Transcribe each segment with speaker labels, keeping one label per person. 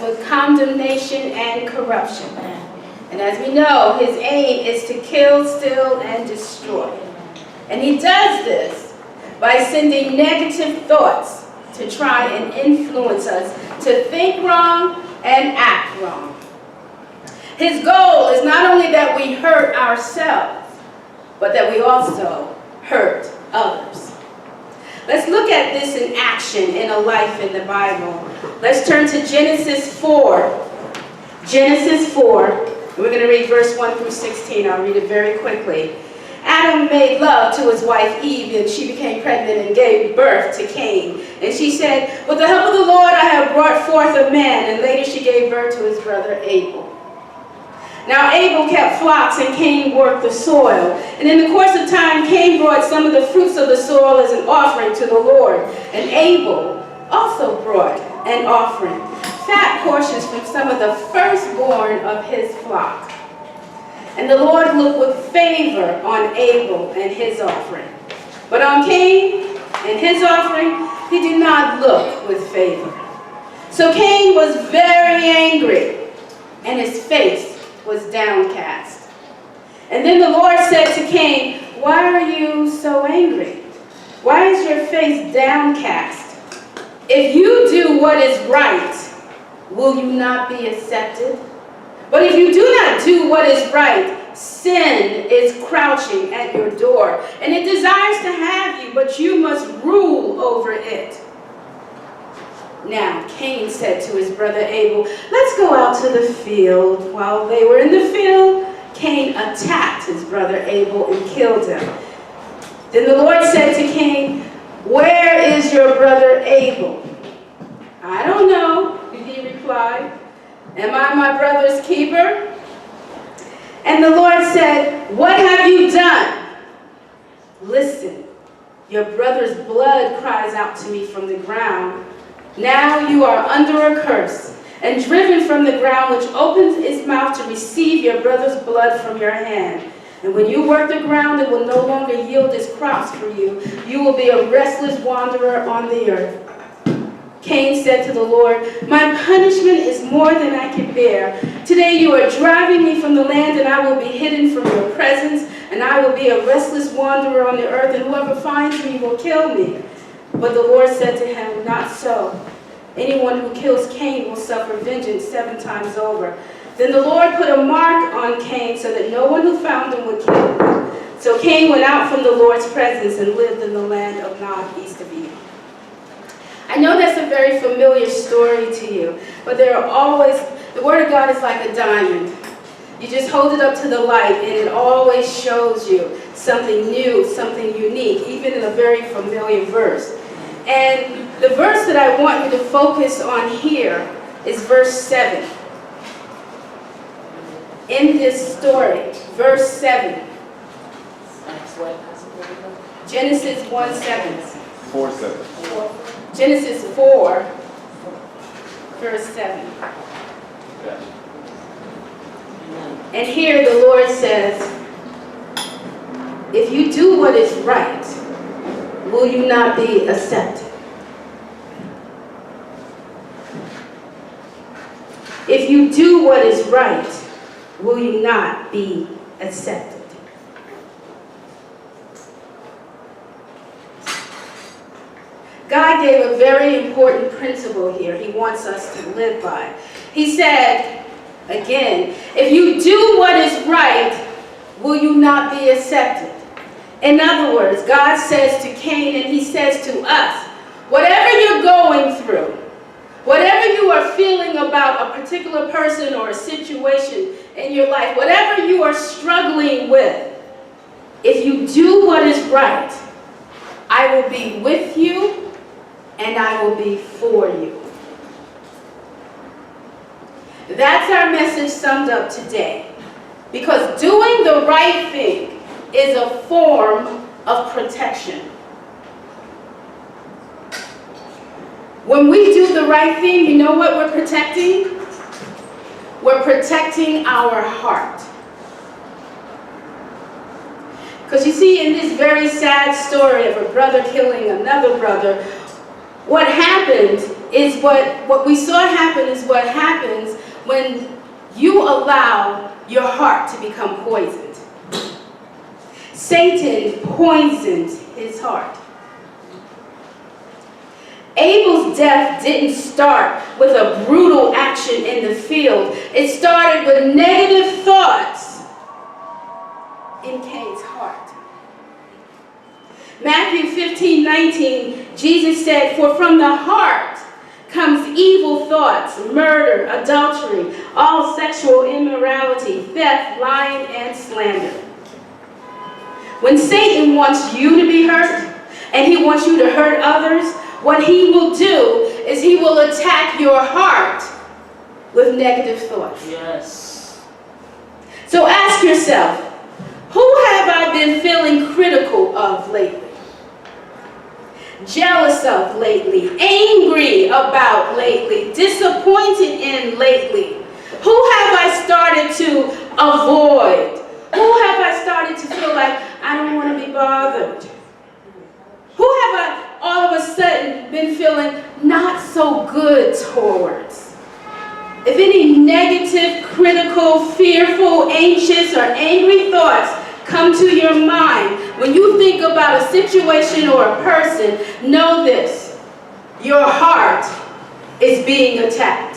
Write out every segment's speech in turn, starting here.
Speaker 1: with condemnation and corruption. And as we know, his aim is to kill, steal, and destroy. And he does this by sending negative thoughts to try and influence us to think wrong and act wrong. His goal is not only that we hurt ourselves, but that we also hurt others. Let's look at this in action in a life in the Bible. Let's turn to Genesis 4. Genesis 4, and we're going to read verse 1 through 16. I'll read it very quickly. Adam made love to his wife Eve, and she became pregnant and gave birth to Cain. And she said, "With the help of the Lord I have brought forth a man." And later she gave birth to his brother Abel. Now Abel kept flocks and Cain worked the soil. And in the course of time, Cain brought some of the fruits of the soil as an offering to the Lord. And Abel also brought an offering, fat portions from some of the firstborn of his flock. And the Lord looked with favor on Abel and his offering. But on Cain and his offering, he did not look with favor. So Cain was very angry, and his face was downcast. And then the Lord said to Cain, "Why are you so angry? Why is your face downcast? If you do what is right, will you not be accepted? But if you do not do what is right, sin is crouching at your door, and it desires to have you, but you must rule over it." Now Cain said to his brother Abel, "Let's go out to the field." While they were in the field, Cain attacked his brother Abel and killed him. Then the Lord said to Cain, "Where is your brother Abel?" "I don't know," he replied. "Am I my brother's keeper?" And the Lord said, "What have you done?" "Listen, your brother's blood cries out to me from the ground. Now you are under a curse and driven from the ground, which opens its mouth to receive your brother's blood from your hand. And when you work the ground, it will no longer yield its crops for you. You will be a restless wanderer on the earth." Cain said to the Lord, "My punishment is more than I can bear. Today you are driving me from the land, and I will be hidden from your presence, and I will be a restless wanderer on the earth, and whoever finds me will kill me." But the Lord said to him, "Not so. Anyone who kills Cain will suffer vengeance 7 times over." Then the Lord put a mark on Cain so that no one who found him would kill him. So Cain went out from the Lord's presence and lived in the land of Nod, east of Eden. I know that's a very familiar story to you, but there are always, the Word of God is like a diamond. You just hold it up to the light and it always shows you something new, something unique, even in a very familiar verse. And the verse that I want you to focus on here is verse 7. In this story, verse 7. Genesis 1:7.
Speaker 2: 4:7.
Speaker 1: Genesis 4, verse 7.
Speaker 2: Yeah.
Speaker 1: And here the Lord says, "If you do what is right, will you not be accepted?" If you do what is right, will you not be accepted? God gave a very important principle here he wants us to live by. He said, again, if you do what is right, will you not be accepted? In other words, God says to Cain and he says to us, whatever you're going through, whatever you are feeling about a particular person or a situation in your life, whatever you are struggling with, if you do what is right, I will be with you and I will be for you. That's our message summed up today. Because doing the right thing is a form of protection. When we do the right thing, you know what we're protecting? We're protecting our heart. Because you see, in this very sad story of a brother killing another brother, what happened is what we saw happen is what happens when you allow your heart to become poisoned. Satan poisoned his heart. Abel's death didn't start with a brutal action in the field. It started with negative thoughts in Cain's heart. Matthew 15:19, Jesus said, "For from the heart comes evil thoughts, murder, adultery, all sexual immorality, theft, lying, and slander." When Satan wants you to be hurt, and he wants you to hurt others, what he will do is he will attack your heart with negative thoughts.
Speaker 3: Yes.
Speaker 1: So ask yourself, who have I been feeling critical of lately? Jealous of lately? Angry about lately? Disappointed in lately? Who have I started to avoid? Who have I started to feel like I don't want to be bothered? Who have I all of a sudden been feeling not so good towards? If any negative, critical, fearful, anxious, or angry thoughts come to your mind when you think about a situation or a person, know this: your heart is being attacked.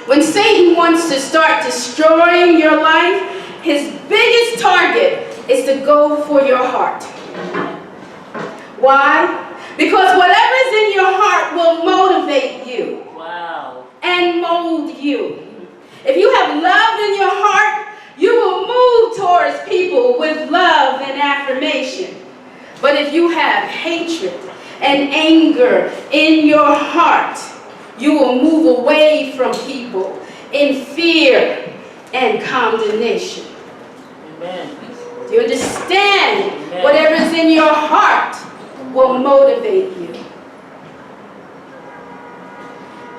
Speaker 1: When Satan wants to start destroying your life, his biggest target is to go for your heart. Why? Because whatever is in your heart will motivate you.
Speaker 3: Wow.
Speaker 1: And mold you. If you have love in your heart, you will move towards people with love and affirmation. But if you have hatred and anger in your heart, you will move away from people in fear and condemnation.
Speaker 3: Amen.
Speaker 1: Do you understand?
Speaker 3: Amen.
Speaker 1: Whatever is in your heart will motivate you.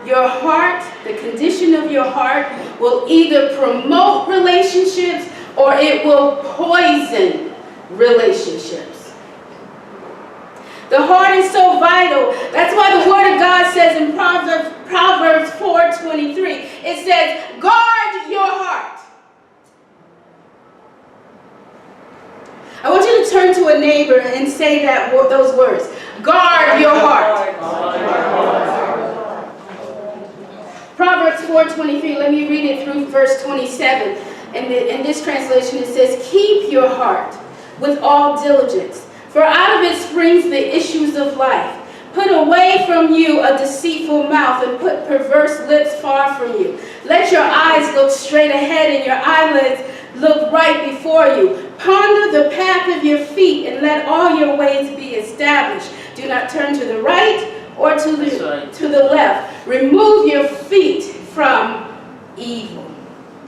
Speaker 1: Your heart, the condition of your heart, will either promote relationships or it will poison relationships. The heart is so vital. That's why the Word of God says in Proverbs 4:23, it says, guard your heart. I want you to turn to a neighbor and say those words. Guard your heart. Proverbs 4:23, let me read it through verse 27. In this translation it says, keep your heart with all diligence, for out of it springs the issues of life. Put away from you a deceitful mouth and put perverse lips far from you. Let your eyes look straight ahead and your eyelids look right before you. Ponder the path of your feet and let all your ways be established. Do not turn to the right or to the left. Remove your feet from evil.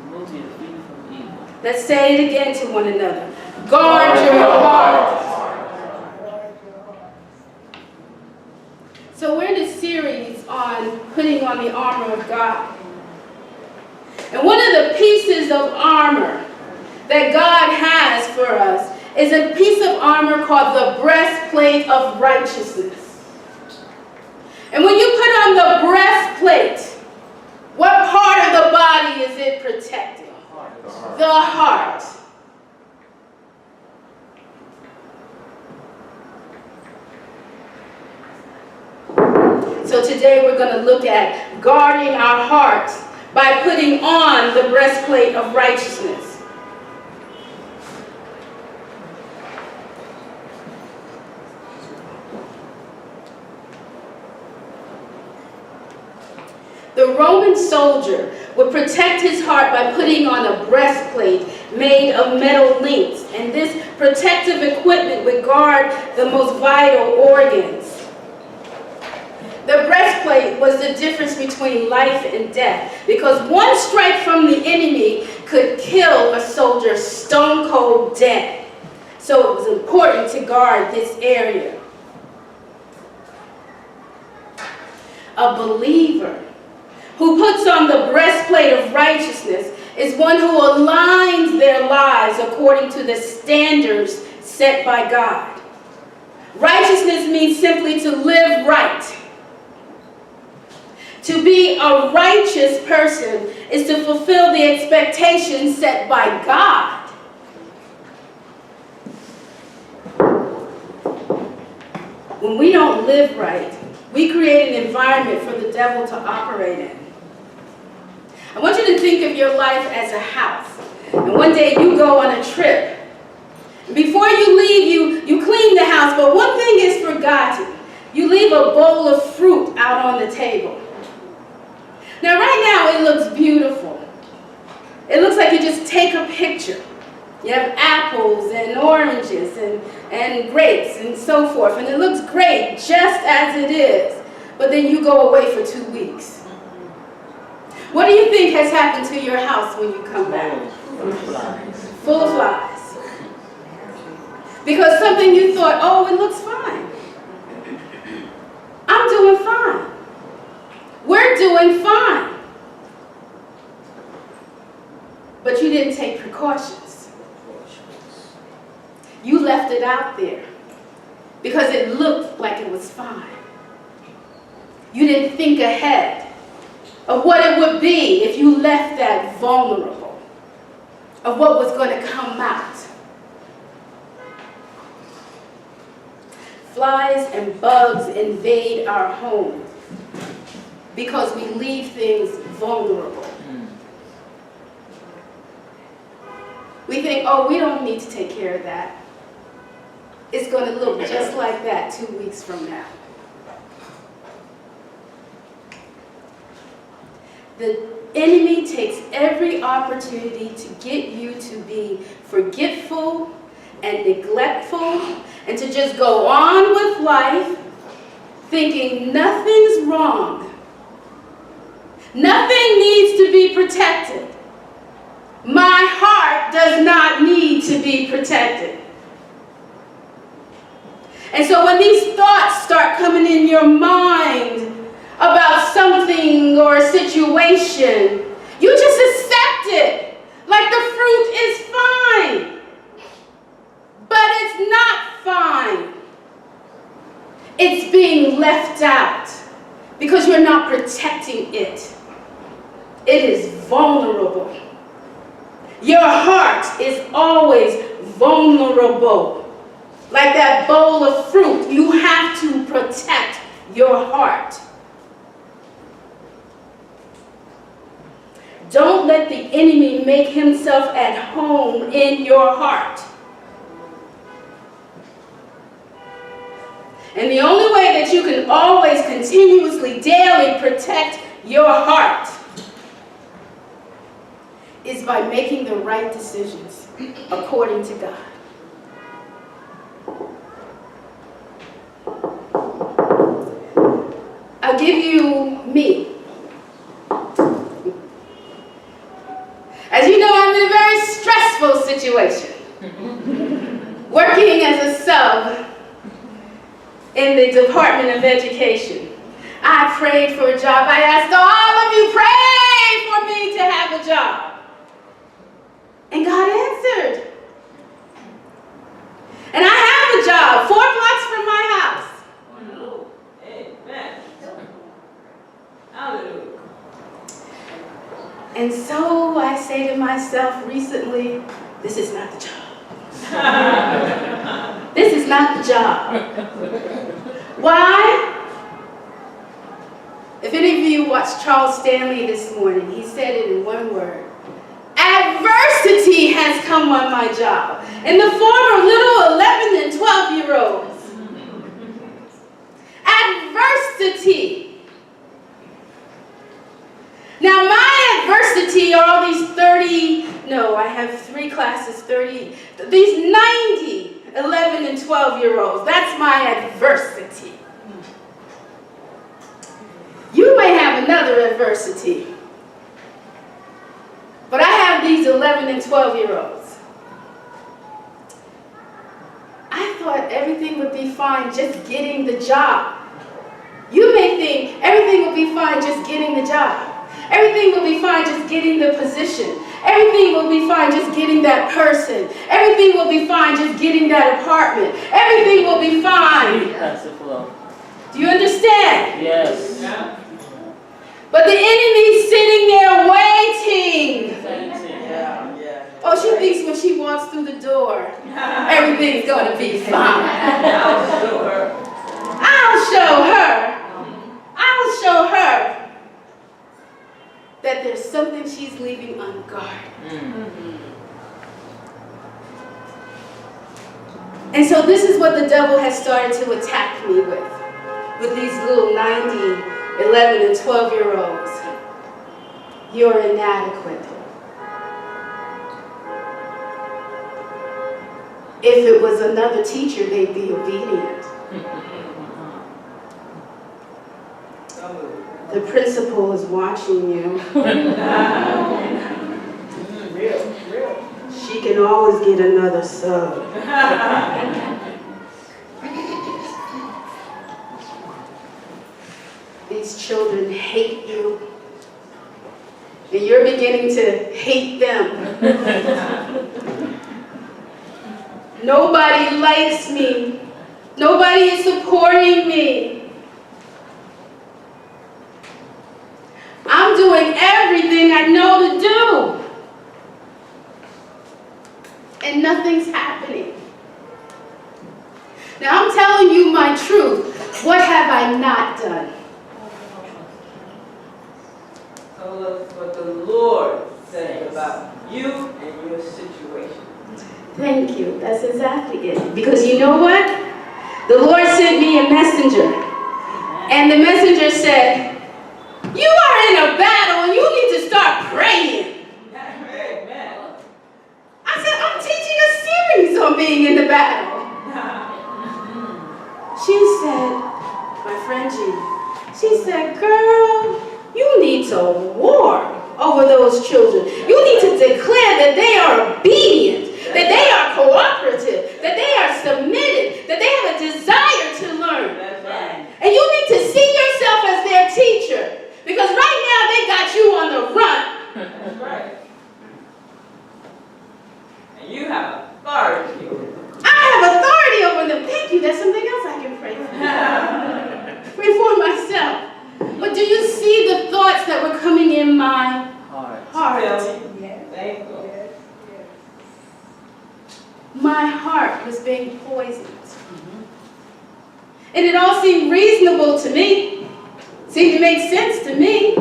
Speaker 3: Remove your feet from evil.
Speaker 1: Let's say it again to one another. Guard your heart. So we're in a series on putting on the armor of God. And one of the pieces of armor that God has for us is a piece of armor called the breastplate of righteousness. And when you put on the breastplate, what part of the body is it protecting? The heart. So today we're going to look at guarding our hearts by putting on the breastplate of righteousness. The Roman soldier would protect his heart by putting on a breastplate made of metal links, and this protective equipment would guard the most vital organs. The breastplate was the difference between life and death, because one strike from the enemy could kill a soldier stone cold dead. So it was important to guard this area. A believer who puts on the breastplate of righteousness is one who aligns their lives according to the standards set by God. Righteousness means simply to live right. To be a righteous person is to fulfill the expectations set by God. When we don't live right, we create an environment for the devil to operate in. I want you to think of your life as a house. And one day you go on a trip. Before you leave, you clean the house, but one thing is forgotten. You leave a bowl of fruit out on the table. Now right now it looks beautiful. It looks like you just take a picture. You have apples and oranges and grapes and so forth, and it looks great just as it is. But then you go away for 2 weeks. What do you think has happened to your house when you come back?
Speaker 3: Full of flies.
Speaker 1: Full of flies. Because something you thought, oh, it looks fine. I'm doing fine. We're doing fine. But you didn't take precautions. You left it out there because it looked like it was fine. You didn't think ahead of what it would be if you left that vulnerable, of what was going to come out. Flies and bugs invade our home because we leave things vulnerable. We think, oh, we don't need to take care of that. It's going to look just like that 2 weeks from now. The enemy takes every opportunity to get you to be forgetful and neglectful and to just go on with life thinking nothing's wrong. Nothing needs to be protected. My heart does not need to be protected. And so when these thoughts start coming in your mind about something or a situation, you just accept it like the fruit is fine. But it's not fine. It's being left out because you're not protecting it. It is vulnerable. Your heart is always vulnerable. Like that bowl of fruit, you have to protect your heart. Don't let the enemy make himself at home in your heart. And the only way that you can always, continuously, daily protect your heart is by making the right decisions according to God. I'll give you me. As you know, I'm in a very stressful situation. Working as a sub in the Department of Education. I prayed for a job. I asked all of you, pray for me to have a job. And God answered. And I have a job 4 blocks from my house.
Speaker 3: Amen. Hallelujah.
Speaker 1: And so I say to myself recently, this is not the job. This is not the job. Why? If any of you watched Charles Stanley this morning, he said it in one word. Adversity has come on my job in the form of little 11 and 12-year-olds. Adversity. Now my adversity are all these 30, no, I have 3 classes, 30, these 90, 11 and 12-year-olds. That's my adversity. You may have another adversity. But I have these 11 and 12-year-olds. I thought everything would be fine just getting the job. You may think everything will be fine just getting the job. Everything will be fine just getting the position. Everything will be fine just getting that person. Everything will be fine just getting that apartment. Everything will be fine.
Speaker 3: Pastor Flo.
Speaker 1: Do you understand?
Speaker 3: Yes.
Speaker 1: But the enemy's sitting there waiting. Oh, she thinks when she walks through the door, everything's going to be fine. I'll show her that there's something she's leaving unguarded. And so this is what the devil has started to attack me with these little 90, 11, and 12-year-olds. You're inadequate. If it was another teacher, they'd be obedient. The principal is watching you. She can always get another sub. These children hate you. And you're beginning to hate them. Nobody likes me. Nobody is supporting me. I'm doing everything I know to do. And nothing's happening. Now I'm telling you my truth. What have I not done?
Speaker 4: Tell us what the Lord said about you and your situation.
Speaker 1: Thank you. That's exactly it. Because you know what? The Lord sent me a messenger. And the messenger said, you are in a battle and you need to start praying.
Speaker 4: Amen.
Speaker 1: I said, I'm teaching a series on being in the battle. She said, my friend G, she said, girl, you need to war over those children. You need to declare that they are obedient, that they are cooperative, that they are submitted, that they have a desire to learn.
Speaker 4: That's right.
Speaker 1: And you need to see yourself as their teacher. Because right now they got you on the run.
Speaker 4: That's right. And you have authority over them.
Speaker 1: I have authority over them. Thank you. That's something else I can pray for. Pray for myself. But do you see the thoughts that were coming in my heart?
Speaker 4: Thank you.
Speaker 1: My heart was being poisoned. And it all seemed reasonable to me. Seemed to make sense to me.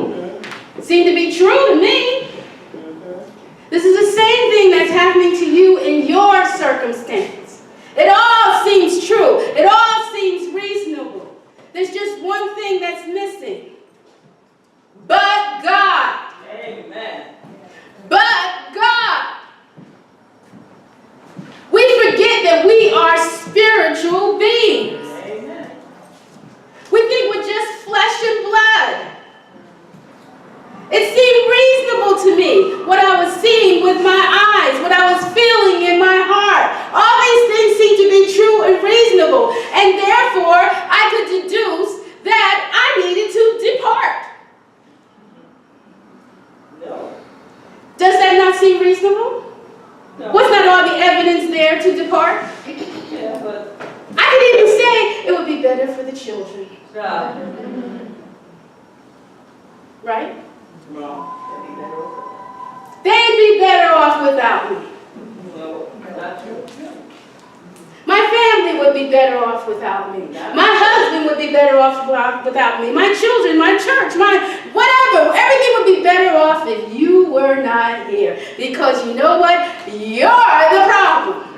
Speaker 1: It seemed to be true to me. This is the same thing that's happening to you in your circumstance. It all seems true. It all seems reasonable. There's just one thing that's missing. But God.
Speaker 4: Amen.
Speaker 1: But God. We forget that we are spiritual beings.
Speaker 4: Amen.
Speaker 1: We think we're just flesh and blood. It seemed reasonable to me, what I was seeing with my eyes, what I was feeling in my heart. All these things seemed to be true and reasonable, and therefore I could deduce that I needed to depart.
Speaker 4: No.
Speaker 1: Does that not seem reasonable?
Speaker 4: No.
Speaker 1: Was not all the evidence there to depart?
Speaker 4: Yeah, but
Speaker 1: I could even say it would be better for the children, right?
Speaker 4: no.
Speaker 1: They'd be better off without me.
Speaker 4: No, not true.
Speaker 1: My family would be better off without me. My husband would be better off without me. My children, my church, my whatever. Everything would be better off if you were not here. Because you know what? You're the problem.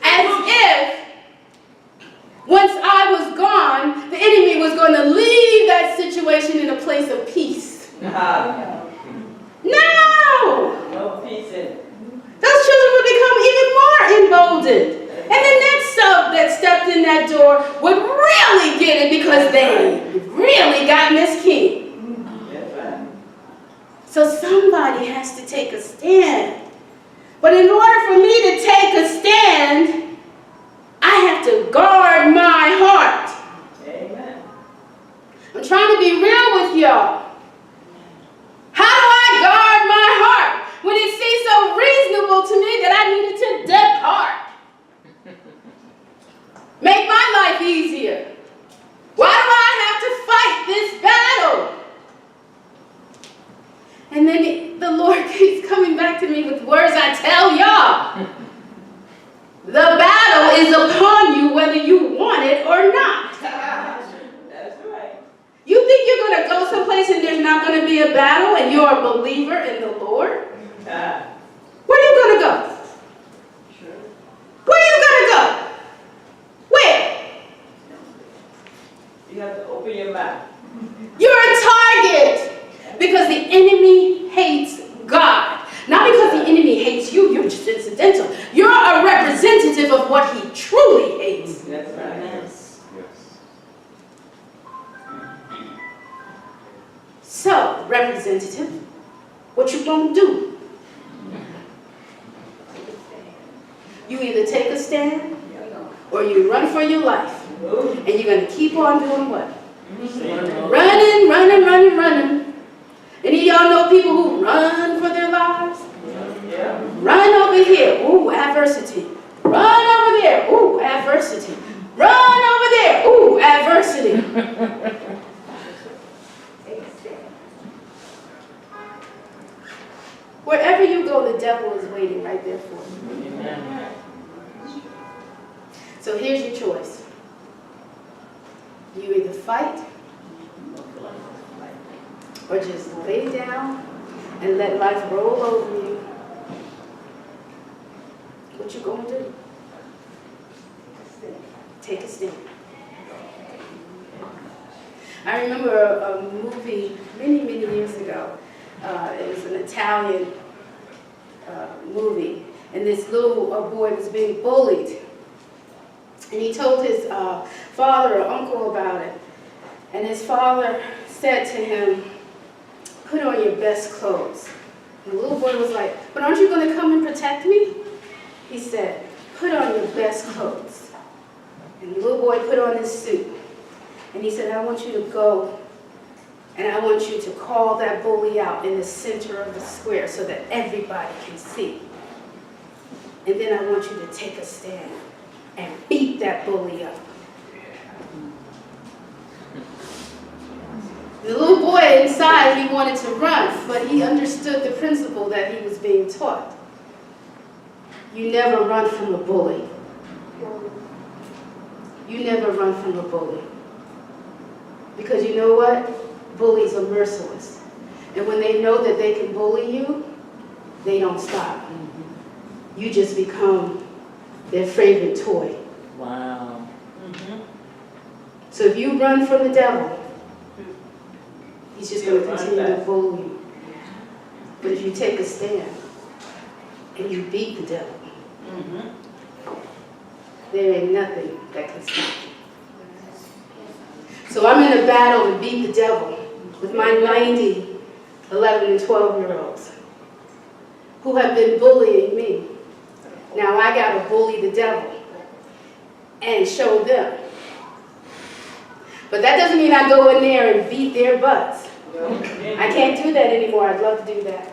Speaker 1: As if once I was gone, the enemy was going to leave that situation in a place of peace. No!
Speaker 4: No peace in it.
Speaker 1: Those children would become even more emboldened. And the next sub that stepped in that door would really get it because they really got Miss King.
Speaker 4: That's right.
Speaker 1: So somebody has to take a stand. But in order for me to take a stand, I have to guard my heart.
Speaker 4: Amen.
Speaker 1: I'm trying to be real with y'all. easier? Why do I have to fight this battle? And then the Lord keeps coming back to me with words I tell y'all. The battle is upon you whether you want it or not.
Speaker 4: That's right.
Speaker 1: You think you're going to go someplace and there's not going to be a battle and you're a believer in the Lord?
Speaker 4: Ah,
Speaker 1: Where are you going to go?
Speaker 4: sure.
Speaker 1: Where are you going to go? Where?
Speaker 4: You have to open your mouth.
Speaker 1: You're a target because the enemy hates God. Not because the enemy hates you, you're just incidental. You're a representative of what he truly hates.
Speaker 4: That's right.
Speaker 3: Yes.
Speaker 2: Yes.
Speaker 1: So, representative, what you gonna do? You either take a stand or you run for your life.
Speaker 4: Move.
Speaker 1: And you're gonna keep on doing what?
Speaker 3: Say no.
Speaker 1: Running, running, running, running. Any of y'all know people who run for their lives?
Speaker 4: Yeah.
Speaker 1: Run over here, ooh, adversity. Run over there, ooh, adversity. Run over there, ooh, adversity. Wherever you go, the devil is waiting right there for you.
Speaker 3: Amen.
Speaker 1: So here's your choice. You either fight or just lay down and let life roll over you. What you gonna do? Take a stand. I remember a movie many, many years ago. It was an Italian movie, and this little boy was being bullied. And he told his father or uncle about it. And his father said to him, "Put on your best clothes." And the little boy was like, "But aren't you going to come and protect me?" He said, "Put on your best clothes." And the little boy put on his suit. And he said, "I want you to go and I want you to call that bully out in the center of the square so that everybody can see. And then I want you to take a stand and beat that bully up." The little boy inside, he wanted to run, but he understood the principle that he was being taught. You never run from a bully. You never run from a bully. Because you know what? Bullies are merciless. And when they know that they can bully you, they don't stop. You just become their favorite toy.
Speaker 3: Wow.
Speaker 1: So if you run from the devil, he's just going to
Speaker 4: He'll run
Speaker 1: continue to
Speaker 4: back.
Speaker 1: bully you. But if you take a stand and you beat the devil, there ain't nothing that can stop you. So I'm in a battle to beat the devil with my 90, 11, and 12-year-olds who have been bullying me. Now I got to bully the devil and show them. But that doesn't mean I go in there and beat their butts. I can't do that anymore. I'd love to do that.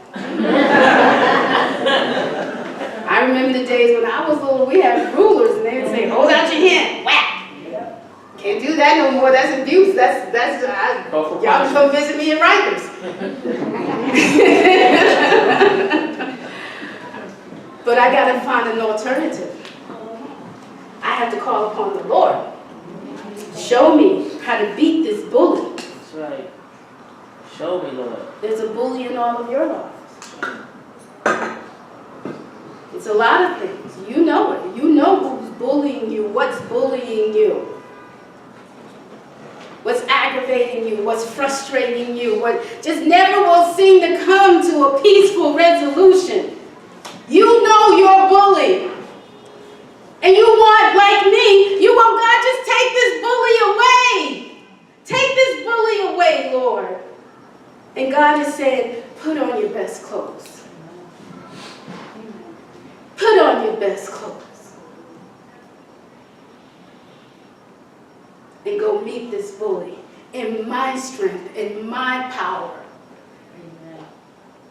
Speaker 1: I remember the days when I was little, we had rulers and they would say, "Hold out your hand, whack." Can't do that no more. That's abuse. Y'all can come visit me in Rikers. But I got to find an alternative. I have to call upon the Lord. Show me how to beat this bully.
Speaker 3: That's right. Show me, Lord.
Speaker 1: There's a bully in all of your lives. It's a lot of things. You know it. You know who's bullying you, what's bullying you, what's aggravating you, what's frustrating you, what just never will seem to come to a peaceful resolution. You know your bully. And you want, like me, you want God, just take this bully away. Take this bully away, Lord. And God is saying, put on your best clothes. Put on your best clothes. And go meet this bully in my strength, in my power.
Speaker 3: Amen.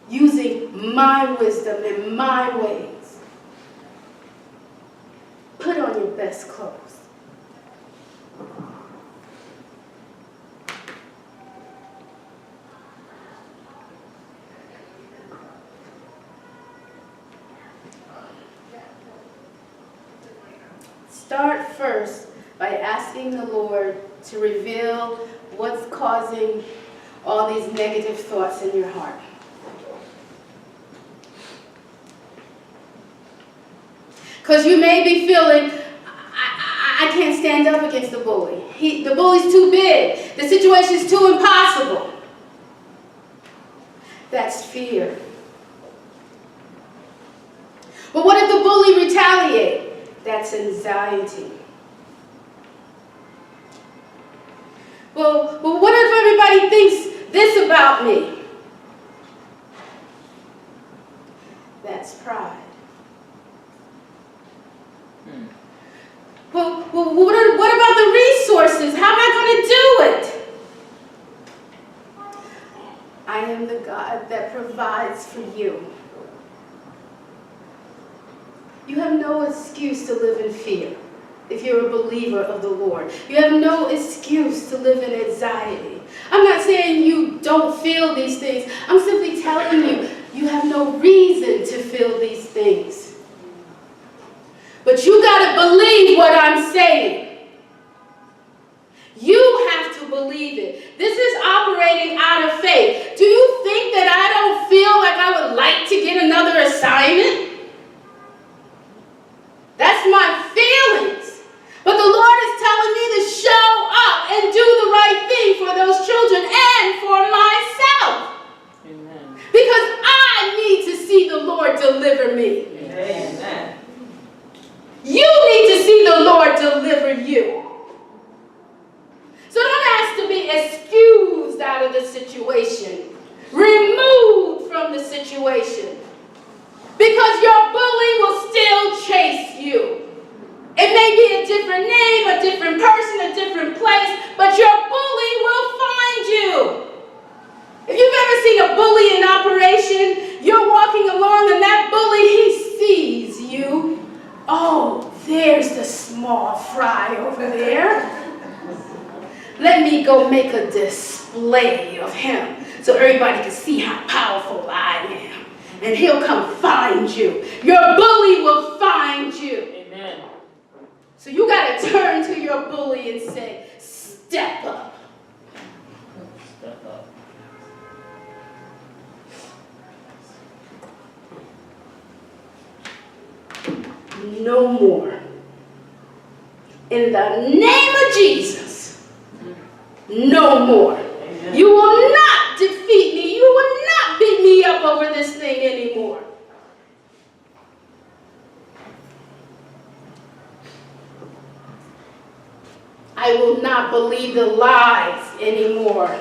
Speaker 1: Using my wisdom and my ways. Put on your best clothes. Start first by asking the Lord to reveal what's causing all these negative thoughts in your heart. Because you may be feeling, I can't stand up against the bully. The bully's too big. The situation's too impossible. That's fear. But what if the bully retaliates? That's anxiety. Well, what if everybody thinks this about me? That's pride. Well, what about the resources? How am I going to do it? I am the God that provides for you. You have no excuse to live in fear if you're a believer of the Lord. You have no excuse to live in anxiety. I'm not saying you don't feel these things. I'm simply telling you, you have no reason to feel these things. But you got to believe what I'm saying. You have to believe it. This is operating out of faith. Do you think that I don't feel like I would like to get another assignment? That's my feelings. But the Lord is telling me to show up and do the right thing for those children and for myself.
Speaker 3: Amen. Because
Speaker 1: I need to see the Lord deliver me.
Speaker 4: Amen.
Speaker 1: You need to see the Lord deliver you. So don't ask to be excused out of the situation, removed from the situation, because your bully will still chase you. It may be a different name, a different person, a different place, but your bully will find you. If you've ever seen a bully in operation, you're walking along and that bully, he sees you. Oh, there's the small fry over there. Let me go make a display of him so everybody can see how powerful I am. And he'll come find you. Your bully will find you.
Speaker 3: Amen.
Speaker 1: So you got to turn to your bully and say, step up.
Speaker 3: Step up.
Speaker 1: No more. In the name of Jesus, no more.
Speaker 3: Amen.
Speaker 1: You will not defeat me. You will not beat me up over this thing anymore. I will not believe the lies anymore.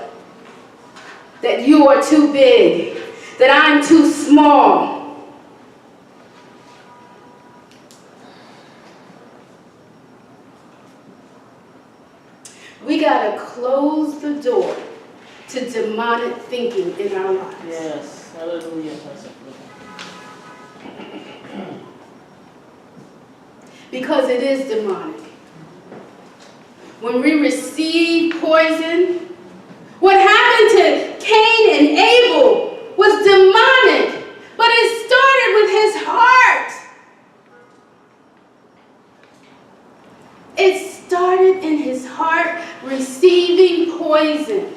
Speaker 1: That you are too big. That I'm too small. We got to close the door to demonic thinking in our lives.
Speaker 3: Yes. Hallelujah.
Speaker 1: Because it is demonic. When we receive poison, what happened to Cain and Abel was demonic, but it started with his heart. It started in his heart receiving poison.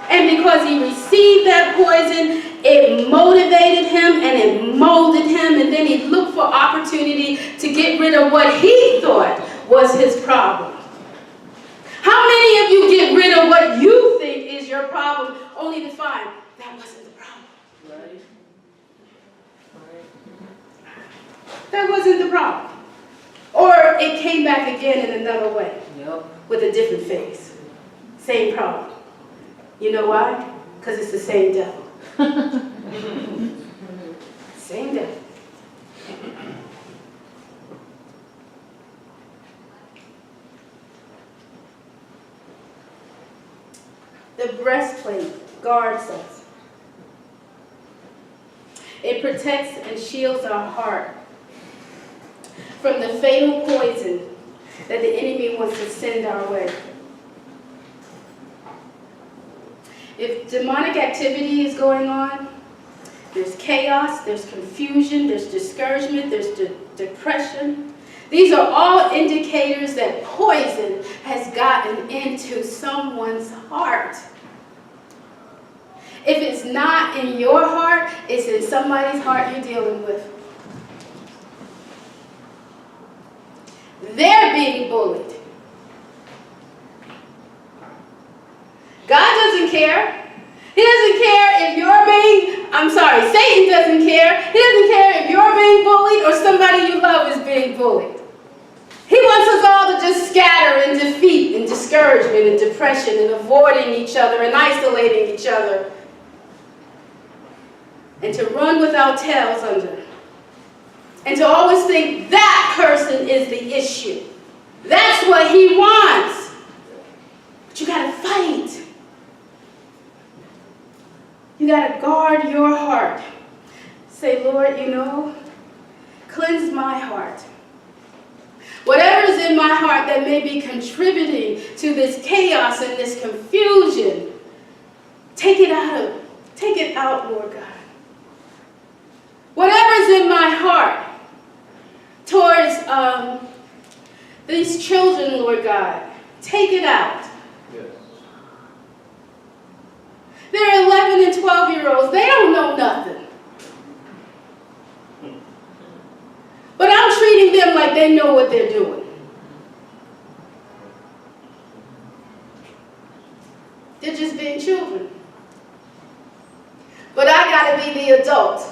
Speaker 1: And because he received that poison, it motivated him and it molded him, and then he looked for opportunity to get rid of what he thought was his problem. How many of you get rid of what you think is your problem only to find that wasn't the problem?
Speaker 3: Right.
Speaker 1: That wasn't the problem. Or it came back again in another way.
Speaker 3: Yep.
Speaker 1: With a different face. Same problem. You know why? Because it's the same devil. Same devil. The breastplate guards us. It protects and shields our heart from the fatal poison that the enemy wants to send our way. If demonic activity is going on, there's chaos, there's confusion, there's discouragement, there's depression, These are all indicators that poison has gotten into someone's heart. If it's not in your heart, it's in somebody's heart you're dealing with. They're being bullied. God doesn't care. He doesn't care if you're Satan doesn't care. He doesn't care if you're being bullied or somebody you love is being bullied. He wants us all to just scatter in defeat and discouragement and depression and avoiding each other and isolating each other. And to run with our tails under. And to always think that person is the issue. That's what he wants. But you got to fight. You got to guard your heart. Say, Lord, cleanse my heart. Whatever is in my heart that may be contributing to this chaos and this confusion, take it out, Lord God. Whatever is in my heart towards these children, Lord God, take it out.
Speaker 2: Yes.
Speaker 1: They're 11 and 12-year-olds. They don't know nothing. But I'm treating them like they know what they're doing. They're just being children. But I got to be the adult.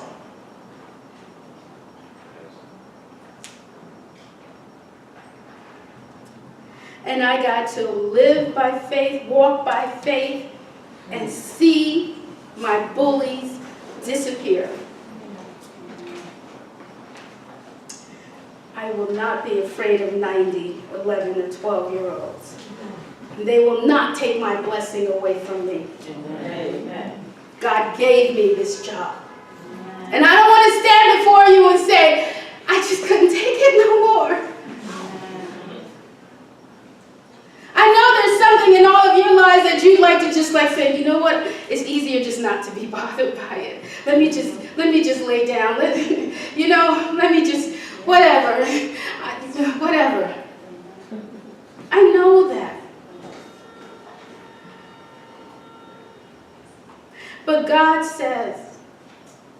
Speaker 1: And I got to live by faith, walk by faith, and see my bullies disappear. I will not be afraid of 90, 11, and 12-year-olds. They will not take my blessing away from me.
Speaker 4: Amen.
Speaker 1: God gave me this job. And I don't want to stand before you and say, I just couldn't take it no more. I know there's something in all of your lives that you'd like to just say, you know what? It's easier just not to be bothered by it. Let me just lay down. Let me just, whatever. Whatever. I know that. But God says,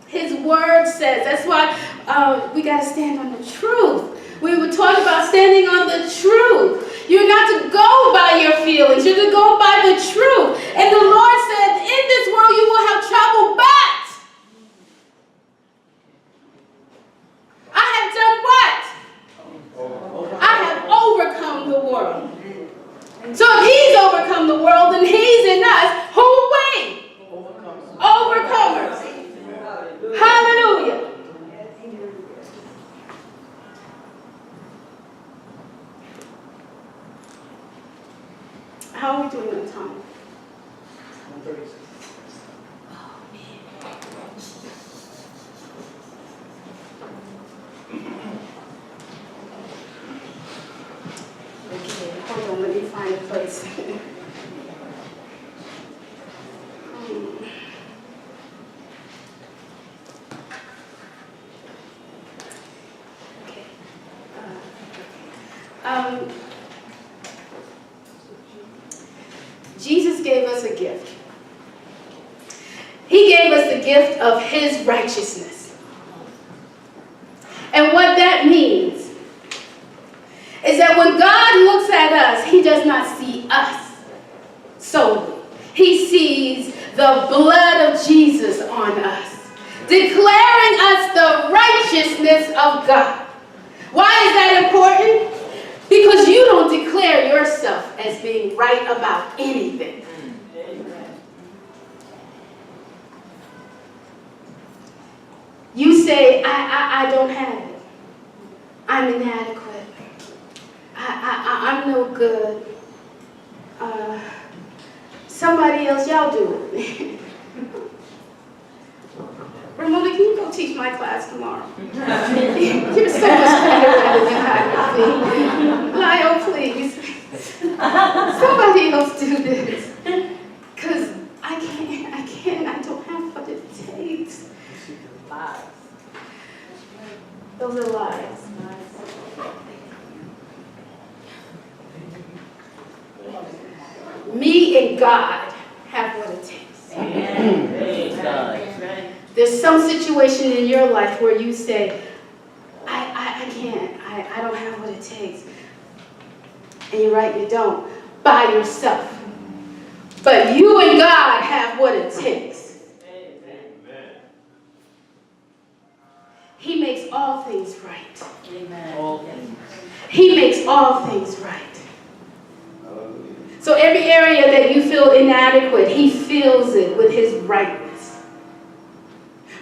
Speaker 1: His word says, that's why we got to stand on the truth. We would talk about standing on the truth. You're not to go by your feelings. You're to go by the truth. And the Lord said, in this world you will have trouble, but I have done what? I have overcome the world. So if He's overcome the world and He's in us, who will win? Overcomers. Hallelujah. How are we doing on time? Okay, hold on, let me find a place. Jesus gave us a gift. He gave us the gift of His righteousness. And what that means is that when God looks at us, He does not see us solely. He sees the blood of Jesus on us, declaring us the righteousness of God. Why is that important? Because you don't declare yourself as being right about anything. You say, I don't have it. I'm inadequate. I'm no good. Somebody else, y'all do it. Ramona, can you go teach my class tomorrow? You're so much better than I would be. Lyle, please. Somebody else do this. Because I don't have what it takes.
Speaker 4: Lies.
Speaker 1: Those are lies. me and God have what it takes.
Speaker 3: Praise God.
Speaker 1: There's some situation in your life where you say, I can't, I don't have what it takes. And you're right, you don't, by yourself. But you and God have what it takes. He makes all things right.
Speaker 3: All things.
Speaker 1: He makes all things right. So every area that you feel inadequate, he fills it with his rightness.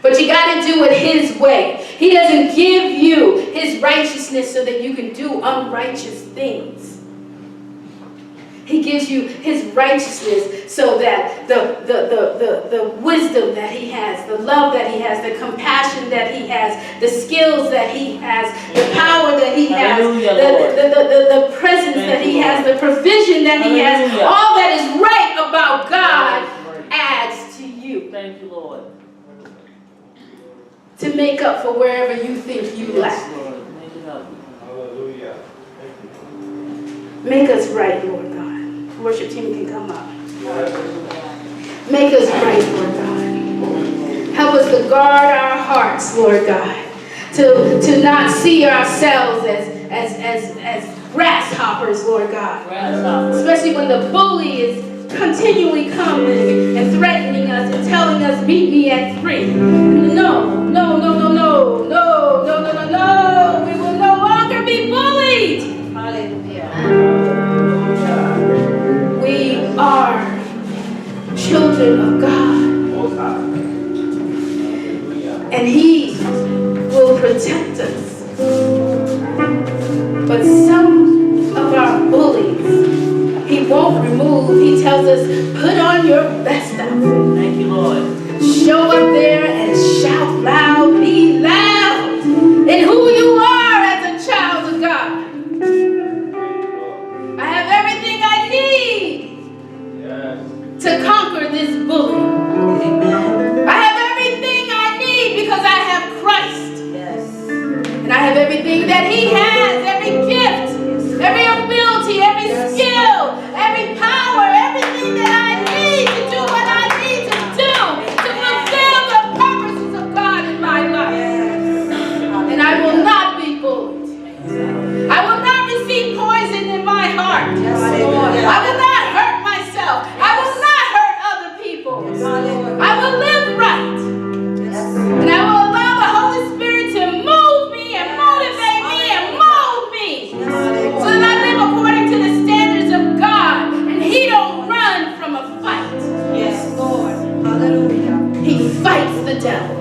Speaker 1: But you got to do it his way. He doesn't give you his righteousness so that you can do unrighteous things. He gives you his righteousness so that the wisdom that he has, the love that he has, the compassion that he has, the skills that he has, the power that he has, the presence that he has, the provision that he has, all that is right about God adds to you.
Speaker 3: Thank you, Lord.
Speaker 1: To make up for wherever you think you lack.
Speaker 3: Yes, Lord. Make it up.
Speaker 2: Hallelujah.
Speaker 1: Make us right, Lord God. Worship team can come up. Make us right, Lord God. Help us to guard our hearts, Lord God. To not see ourselves as grasshoppers, Lord God. Especially when the bully is continually coming and threatening us and telling us, meet me at 3. No. We will no longer be bullied.
Speaker 4: Hallelujah.
Speaker 1: We are children of God. And he will protect us. But some of our bullies, he won't remove. He tells us, put on your best outfit.
Speaker 3: Thank you, Lord.
Speaker 1: Show up there and shout loud, be loud in who you are as a child of God. I have everything I need to conquer this bully. I have everything I need because I have Christ. And I have everything that he has, every gift, every ability, every skill, every power, everything that I need to do what I need to do to fulfill the purposes of God in my life. And I will not be bullied. I will not receive poison in my heart. I will not hurt myself. I will not hurt other people. I will live right. And I will allow the Holy Spirit to move me and motivate me and mold me so that I live according to the standards of God and he don't run from a fight.
Speaker 4: Yes, Lord. Hallelujah.
Speaker 1: He fights the devil.